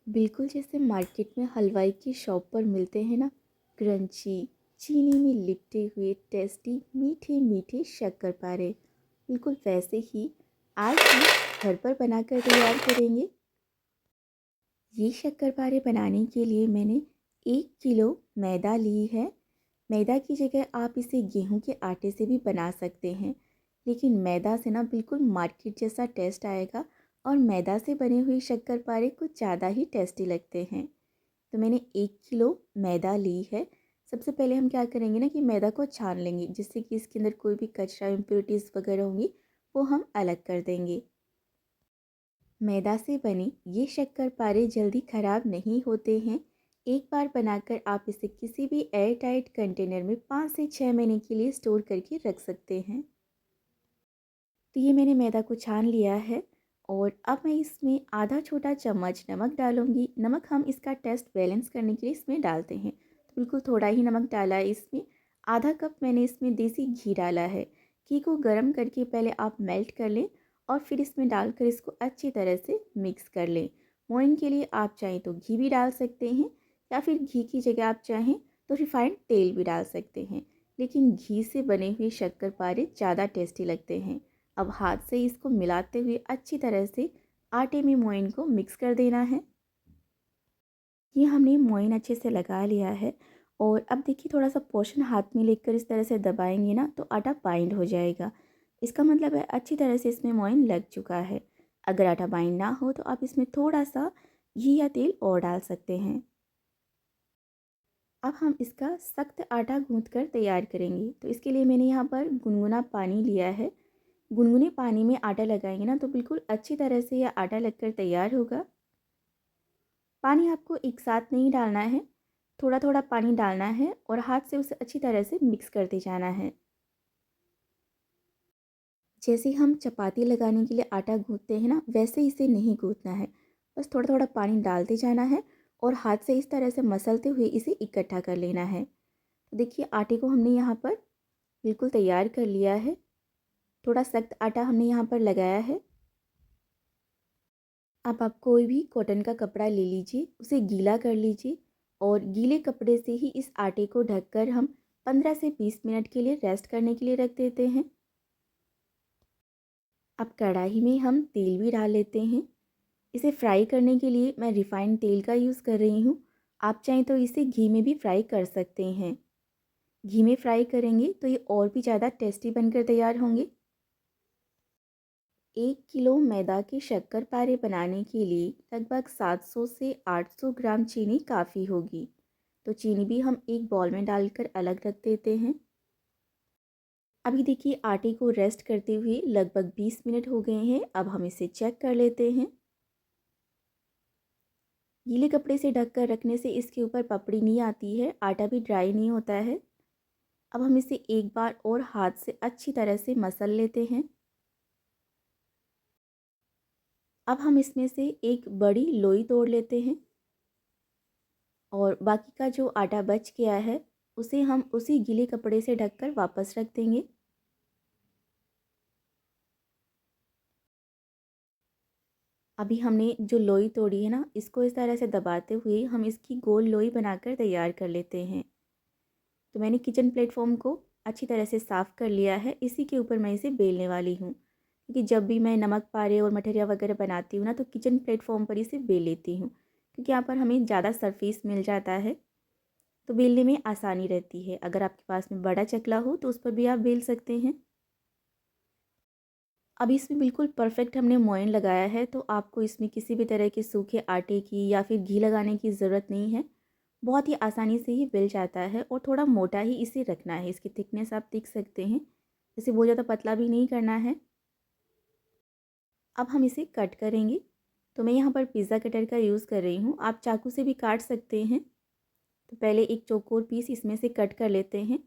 बिल्कुल जैसे मार्केट में हलवाई की शॉप पर मिलते हैं ना, क्रंची, चीनी में लिपटे हुए टेस्टी मीठे मीठे शक्करपारे, बिल्कुल वैसे ही आज हम घर पर बनाकर तैयार करेंगे। ये शक्करपारे बनाने के लिए मैंने 1 किलो मैदा ली है। मैदा की जगह आप इसे गेहूं के आटे से भी बना सकते हैं, लेकिन मैदा से ना बिल्कुल मार्केट जैसा टेस्ट आएगा और मैदा से बने हुए शक्करपारे कुछ ज़्यादा ही टेस्टी लगते हैं। तो मैंने 1 किलो मैदा ली है। सबसे पहले हम क्या करेंगे ना कि मैदा को छान लेंगे, जिससे कि इसके अंदर कोई भी कचरा इम्प्योरिटीज़ वगैरह होंगी वो हम अलग कर देंगे। मैदा से बने ये शक्करपारे जल्दी ख़राब नहीं होते हैं। एक बार बनाकर आप इसे किसी भी एयर टाइट कंटेनर में 5 से 6 महीने के लिए स्टोर करके रख सकते हैं। तो ये मैंने मैदा को छान लिया है और अब मैं इसमें आधा छोटा चम्मच नमक डालूंगी। नमक हम इसका टेस्ट बैलेंस करने के लिए इसमें डालते हैं, तो बिल्कुल थोड़ा ही नमक डाला है इसमें। आधा कप मैंने इसमें देसी घी डाला है। घी को गर्म करके पहले आप मेल्ट कर लें और फिर इसमें डालकर इसको अच्छी तरह से मिक्स कर लें। मोइन के लिए आप चाहें तो घी भी डाल सकते हैं, या फिर घी की जगह आप चाहें तो रिफाइंड तेल भी डाल सकते हैं, लेकिन घी से बने हुए शक्करपारे ज़्यादा टेस्टी लगते हैं। अब हाथ से इसको मिलाते हुए अच्छी तरह से आटे में मोइन को मिक्स कर देना है। ये हमने मोइन अच्छे से लगा लिया है और अब देखिए थोड़ा सा पोर्शन हाथ में लेकर इस तरह से दबाएंगे ना तो आटा बाइंड हो जाएगा। इसका मतलब है अच्छी तरह से इसमें मोइन लग चुका है। अगर आटा बाइंड ना हो तो आप इसमें थोड़ा सा घी या तेल और डाल सकते हैं। अब हम इसका सख्त आटा गूंथ कर तैयार करेंगे। तो इसके लिए मैंने यहाँ पर गुनगुना पानी लिया है। गुनगुने पानी में आटा लगाएंगे ना तो बिल्कुल अच्छी तरह से यह आटा लगकर तैयार होगा। पानी आपको एक साथ नहीं डालना है, थोड़ा थोड़ा पानी डालना है और हाथ से उसे अच्छी तरह से मिक्स करते जाना है। जैसे हम चपाती लगाने के लिए आटा गूंथते हैं ना, वैसे इसे नहीं गूंथना है। बस थोड़ा थोड़ा पानी डालते जाना है और हाथ से इस तरह से मसलते हुए इसे इकट्ठा कर लेना है। तो देखिए आटे को हमने यहाँ पर बिल्कुल तैयार कर लिया है। थोड़ा सख्त आटा हमने यहाँ पर लगाया है। अब आप कोई भी कॉटन का कपड़ा ले लीजिए, उसे गीला कर लीजिए और गीले कपड़े से ही इस आटे को ढककर हम 15 से 20 मिनट के लिए रेस्ट करने के लिए रख देते हैं। अब कढ़ाई में हम तेल भी डाल लेते हैं। इसे फ्राई करने के लिए मैं रिफाइंड तेल का यूज़ कर रही हूँ। आप चाहें तो इसे घी में भी फ्राई कर सकते हैं। घी में फ्राई करेंगे तो ये और भी ज़्यादा टेस्टी बनकर तैयार होंगे। 1 किलो मैदा के शक्करपारे बनाने के लिए लगभग 700 से 800 ग्राम चीनी काफ़ी होगी। तो चीनी भी हम एक बॉल में डालकर अलग रख देते हैं। अभी देखिए आटे को रेस्ट करते हुए लगभग 20 मिनट हो गए हैं। अब हम इसे चेक कर लेते हैं। गीले कपड़े से ढककर रखने से इसके ऊपर पपड़ी नहीं आती है, आटा भी ड्राई नहीं होता है। अब हम इसे एक बार और हाथ से अच्छी तरह से मसल लेते हैं। अब हम इसमें से एक बड़ी लोई तोड़ लेते हैं और बाकी का जो आटा बच गया है उसे हम उसी गीले कपड़े से ढककर वापस रख देंगे। अभी हमने जो लोई तोड़ी है ना, इसको इस तरह से दबाते हुए हम इसकी गोल लोई बनाकर तैयार कर लेते हैं। तो मैंने किचन प्लेटफॉर्म को अच्छी तरह से साफ़ कर लिया है। इसी के ऊपर मैं इसे बेलने वाली हूँ, क्योंकि जब भी मैं नमक पारे और मठरिया वगैरह बनाती हूँ ना तो किचन प्लेटफॉर्म पर इसे बेल लेती हूँ, क्योंकि यहाँ पर हमें ज़्यादा सरफेस मिल जाता है तो बेलने में आसानी रहती है। अगर आपके पास में बड़ा चकला हो तो उस पर भी आप बेल सकते हैं। अब इसमें बिल्कुल परफेक्ट हमने मोयन लगाया है, तो आपको इसमें किसी भी तरह के सूखे आटे की या फिर घी लगाने की ज़रूरत नहीं है। बहुत ही आसानी से ही मिल जाता है और थोड़ा मोटा ही इसे रखना है। इसकी थिकनेस आप देख सकते हैं, इसे बहुत ज़्यादा पतला भी नहीं करना है। अब हम इसे कट करेंगे। तो मैं यहाँ पर पिज़्ज़ा कटर का यूज़ कर रही हूँ, आप चाकू से भी काट सकते हैं। तो पहले एक चौकोर पीस इसमें से कट कर लेते हैं।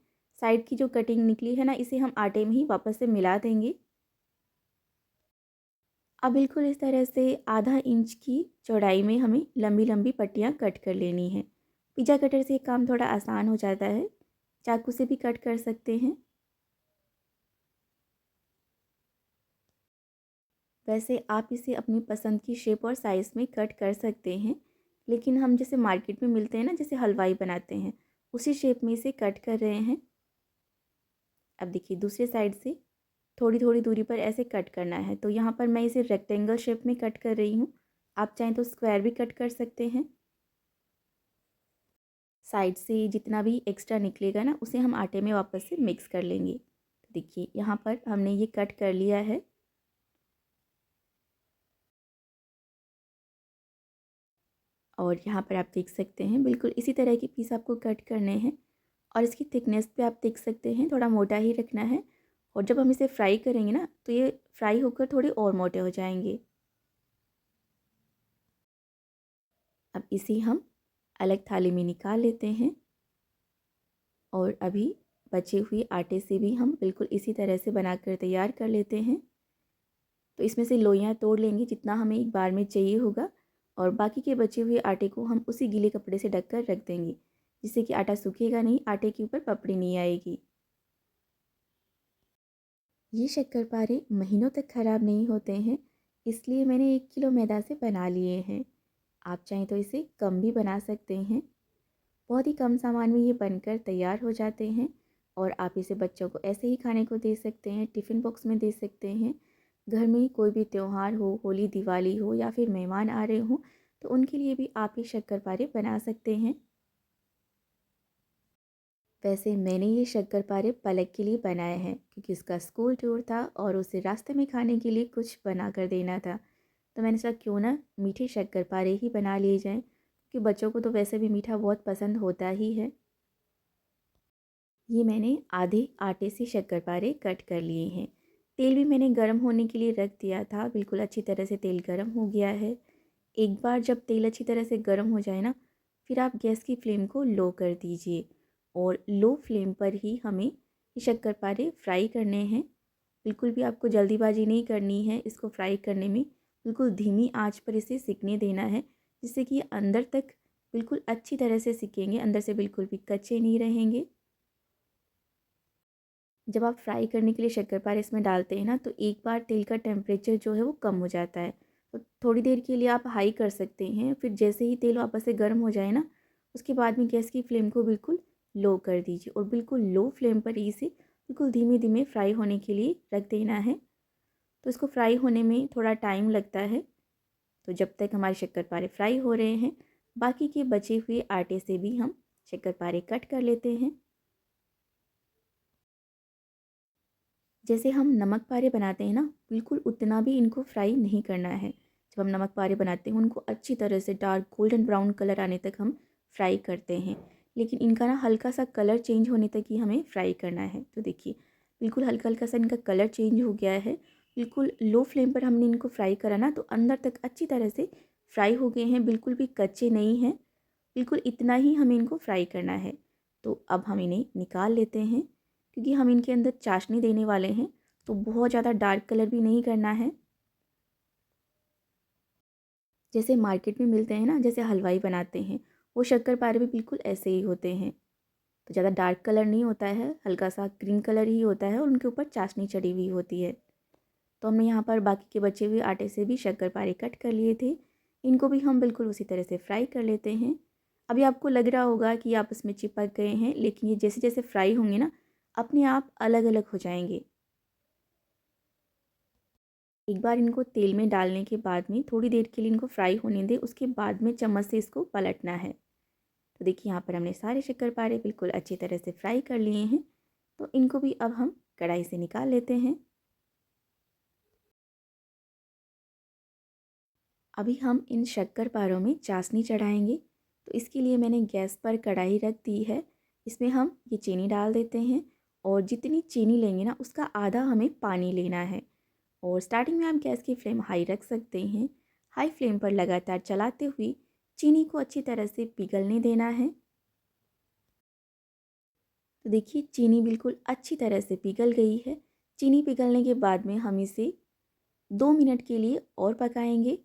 साइड की जो कटिंग निकली है ना, इसे हम आटे में ही वापस से मिला देंगे। अब बिल्कुल इस तरह से आधा इंच की चौड़ाई में हमें लंबी लंबी पट्टियाँ कट कर लेनी है। पिज़्ज़ा कटर से काम थोड़ा आसान हो जाता है, चाकू से भी कट कर सकते हैं। वैसे आप इसे अपनी पसंद की शेप और साइज़ में कट कर सकते हैं। लेकिन हम जैसे मार्केट में मिलते हैं ना, जैसे हलवाई बनाते हैं, उसी शेप में इसे कट कर रहे हैं। अब देखिए दूसरे साइड से थोड़ी थोड़ी दूरी पर ऐसे कट करना है। तो यहाँ पर मैं इसे रेक्टेंगल शेप में कट कर रही हूँ। आप चाहें तो स्क्वायर भी कट कर सकते हैं। साइड से जितना भी एक्स्ट्रा निकलेगा ना, उसे हम आटे में वापस से मिक्स कर लेंगे। तो देखिए यहाँ पर हमने ये कट कर लिया है। और यहाँ पर आप देख सकते हैं बिल्कुल इसी तरह के पीस आपको कट करने हैं। और इसकी थिकनेस पे आप देख सकते हैं थोड़ा मोटा ही रखना है। और जब हम इसे फ्राई करेंगे ना, तो ये फ्राई होकर थोड़े और मोटे हो जाएंगे। अब इसे हम अलग थाली में निकाल लेते हैं। और अभी बचे हुए आटे से भी हम बिल्कुल इसी तरह से बनाकर तैयार कर लेते हैं। तो इसमें से लोइयाँ तोड़ लेंगे जितना हमें एक बार में चाहिए होगा। और बाकी के बचे हुए आटे को हम उसी गीले कपड़े से ढक कर रख देंगे, जिससे कि आटा सूखेगा नहीं, आटे के ऊपर पपड़ी नहीं आएगी। ये शक्करपारे महीनों तक ख़राब नहीं होते हैं, इसलिए मैंने 1 किलो मैदा से बना लिए हैं। आप चाहें तो इसे कम भी बना सकते हैं। बहुत ही कम सामान में ये बनकर तैयार हो जाते हैं। और आप इसे बच्चों को ऐसे ही खाने को दे सकते हैं, टिफ़िन बॉक्स में दे सकते हैं। घर में कोई भी त्यौहार हो, होली दिवाली हो या फिर मेहमान आ रहे हों, तो उनके लिए भी आप ये शक्करपारे बना सकते हैं। वैसे मैंने ये शक्करपारे पलक के लिए बनाए हैं, क्योंकि उसका स्कूल टूर था और उसे रास्ते में खाने के लिए कुछ बना कर देना था। तो मैंने सोचा क्यों ना मीठे शक्करपारे ही बना लिए जाएं, क्योंकि बच्चों को तो वैसे भी मीठा बहुत पसंद होता ही है। ये मैंने आधे आटे से शक्करपारे कट कर लिए हैं। तेल भी मैंने गर्म होने के लिए रख दिया था। बिल्कुल अच्छी तरह से तेल गर्म हो गया है। एक बार जब तेल अच्छी तरह से गर्म हो जाए ना, फिर आप गैस की फ्लेम को लो कर दीजिए। और लो फ्लेम पर ही हमें ये शक्करपारे फ्राई करने हैं। बिल्कुल भी आपको जल्दीबाजी नहीं करनी है इसको फ्राई करने में। बिल्कुल धीमी आंच पर इसे सिकने देना है, जिससे कि अंदर तक बिल्कुल अच्छी तरह से सिकेंगे, अंदर से बिल्कुल भी कच्चे नहीं रहेंगे। जब आप फ्राई करने के लिए शक्करपारे इसमें डालते हैं ना, तो एक बार तेल का टेम्परेचर जो है वो कम हो जाता है। तो थोड़ी देर के लिए आप हाई कर सकते हैं, फिर जैसे ही तेल वापस से गर्म हो जाए ना, उसके बाद में गैस की फ्लेम को बिल्कुल लो कर दीजिए। और बिल्कुल लो फ्लेम पर इसे बिल्कुल धीमे धीमे फ्राई होने के लिए रख देना है। तो इसको फ्राई होने में थोड़ा टाइम लगता है। तो जब तक हमारे शक्करपारे फ्राई हो रहे हैं, बाकी के बचे हुए आटे से भी हम शक्करपारे कट कर लेते हैं। जैसे हम नमक पारे बनाते हैं ना, बिल्कुल उतना भी इनको फ्राई नहीं करना है। जब हम नमक पारे बनाते हैं उनको अच्छी तरह से डार्क गोल्डन ब्राउन कलर आने तक हम फ्राई करते हैं। लेकिन इनका ना हल्का सा कलर चेंज होने तक ही हमें फ्राई करना है। तो देखिए बिल्कुल हल्का हल्का सा इनका कलर चेंज हो गया है। बिल्कुल लो फ्लेम पर हमने इनको फ्राई करा ना, तो अंदर तक अच्छी तरह से फ्राई हो गए हैं, बिल्कुल भी कच्चे नहीं हैं। बिल्कुल इतना ही हमें इनको फ्राई करना है। तो अब हम इन्हें निकाल लेते हैं, क्योंकि हम इनके अंदर चाशनी देने वाले हैं। तो बहुत ज़्यादा डार्क कलर भी नहीं करना है। जैसे मार्केट में मिलते हैं ना, जैसे हलवाई बनाते हैं, वो शक्करपारे भी बिल्कुल ऐसे ही होते हैं। तो ज़्यादा डार्क कलर नहीं होता है, हल्का सा क्रीम कलर ही होता है और उनके ऊपर चाशनी चढ़ी हुई होती है। तो हमने यहाँ पर बाकी के बचे हुए आटे से भी शक्करपारे कट कर लिए थे। इनको भी हम बिल्कुल उसी तरह से फ्राई कर लेते हैं। अभी आपको लग रहा होगा कि आपस में चिपक गए हैं, लेकिन ये जैसे जैसे फ्राई होंगे ना, अपने आप अलग अलग हो जाएंगे। एक बार इनको तेल में डालने के बाद में थोड़ी देर के लिए इनको फ्राई होने दें, उसके बाद में चम्मच से इसको पलटना है। तो देखिए यहाँ पर हमने सारे शक्करपारे बिल्कुल अच्छी तरह से फ्राई कर लिए हैं। तो इनको भी अब हम कढ़ाई से निकाल लेते हैं। अभी हम इन शक्करपारों में चाशनी चढ़ाएंगे। तो इसके लिए मैंने गैस पर कढ़ाई रख दी है। इसमें हम ये चीनी डाल देते हैं। और जितनी चीनी लेंगे ना, उसका आधा हमें पानी लेना है। और स्टार्टिंग में आप गैस की फ्लेम हाई रख सकते हैं। हाई फ्लेम पर लगातार चलाते हुए चीनी को अच्छी तरह से पिघलने देना है। तो देखिए चीनी बिल्कुल अच्छी तरह से पिघल गई है। चीनी पिघलने के बाद में हम इसे 2 मिनट के लिए और पकाएंगे।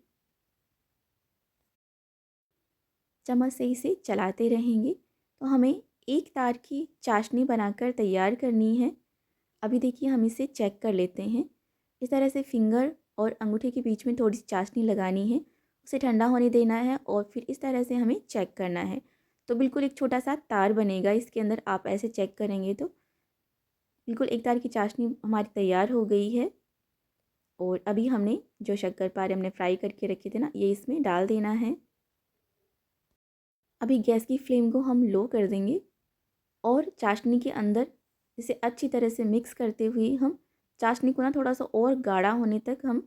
चम्मच से इसे चलाते रहेंगे। तो हमें एक तार की चाशनी बनाकर तैयार करनी है। अभी देखिए हम इसे चेक कर लेते हैं। इस तरह से फिंगर और अंगूठे के बीच में थोड़ी सी चाशनी लगानी है। उसे ठंडा होने देना है और फिर इस तरह से हमें चेक करना है। तो बिल्कुल एक छोटा सा तार बनेगा इसके अंदर, आप ऐसे चेक करेंगे तो बिल्कुल एक तार की चाशनी हमारी तैयार हो गई है। और अभी हमने जो शक्करपारे हमने फ्राई करके रखे थे ना, ये इसमें डाल देना है। अभी गैस की फ्लेम को हम लो कर देंगे और चाशनी के अंदर इसे अच्छी तरह से मिक्स करते हुए हम चाशनी को ना थोड़ा सा और गाढ़ा होने तक हम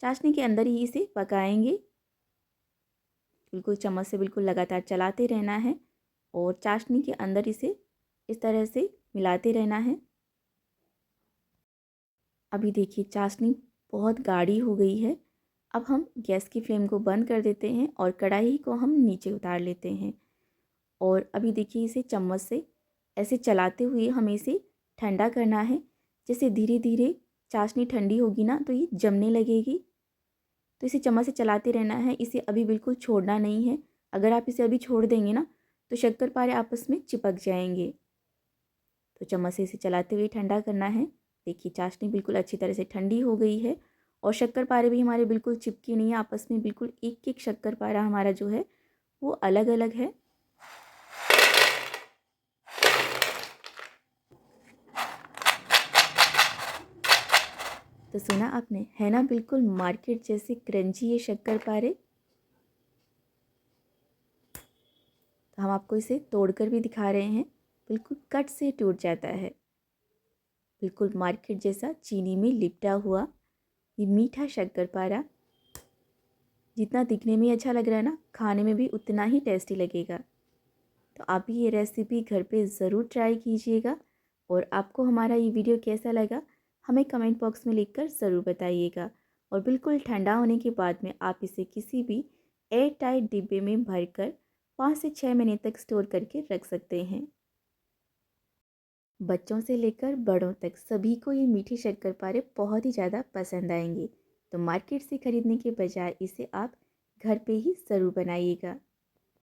चाशनी के अंदर ही इसे पकाएंगे। बिल्कुल चम्मच से बिल्कुल लगातार चलाते रहना है और चाशनी के अंदर इसे इस तरह से मिलाते रहना है। अभी देखिए चाशनी बहुत गाढ़ी हो गई है। अब हम गैस की फ्लेम को बंद कर देते हैं और कढ़ाई को हम नीचे उतार लेते हैं। और अभी देखिए इसे चम्मच से ऐसे चलाते हुए हमें इसे ठंडा करना है। जैसे धीरे धीरे चाशनी ठंडी होगी ना तो ये जमने लगेगी। तो इसे चम्मच से चलाते रहना है, इसे अभी बिल्कुल छोड़ना नहीं है। अगर आप इसे अभी छोड़ देंगे ना तो शक्करपारे आपस में चिपक जाएंगे। तो चम्मच से इसे चलाते हुए ठंडा करना है। देखिए चाशनी बिल्कुल अच्छी तरह से ठंडी हो गई है और शक्करपारे भी हमारे बिल्कुल चिपके नहीं है आपस में। बिल्कुल एक एक शक्करपारा हमारा जो है वो अलग अलग है। तो सुना आपने, है ना बिल्कुल मार्केट जैसे क्रंची ये शक्करपारे। तो हम आपको इसे तोड़कर भी दिखा रहे हैं, बिल्कुल कट से टूट जाता है। बिल्कुल मार्केट जैसा चीनी में लिपटा हुआ ये मीठा शक्करपारा जितना दिखने में अच्छा लग रहा है ना, खाने में भी उतना ही टेस्टी लगेगा। तो आप भी ये रेसिपी घर पे ज़रूर ट्राई कीजिएगा। और आपको हमारा ये वीडियो कैसा लगा हमें कमेंट बॉक्स में लिखकर ज़रूर बताइएगा। और बिल्कुल ठंडा होने के बाद में आप इसे किसी भी एयर टाइट डिब्बे में भरकर 5 से 6 महीने तक स्टोर करके रख सकते हैं। बच्चों से लेकर बड़ों तक सभी को ये मीठे शक्करपारे बहुत ही ज़्यादा पसंद आएंगे। तो मार्केट से ख़रीदने के बजाय इसे आप घर पे ही ज़रूर बनाइएगा।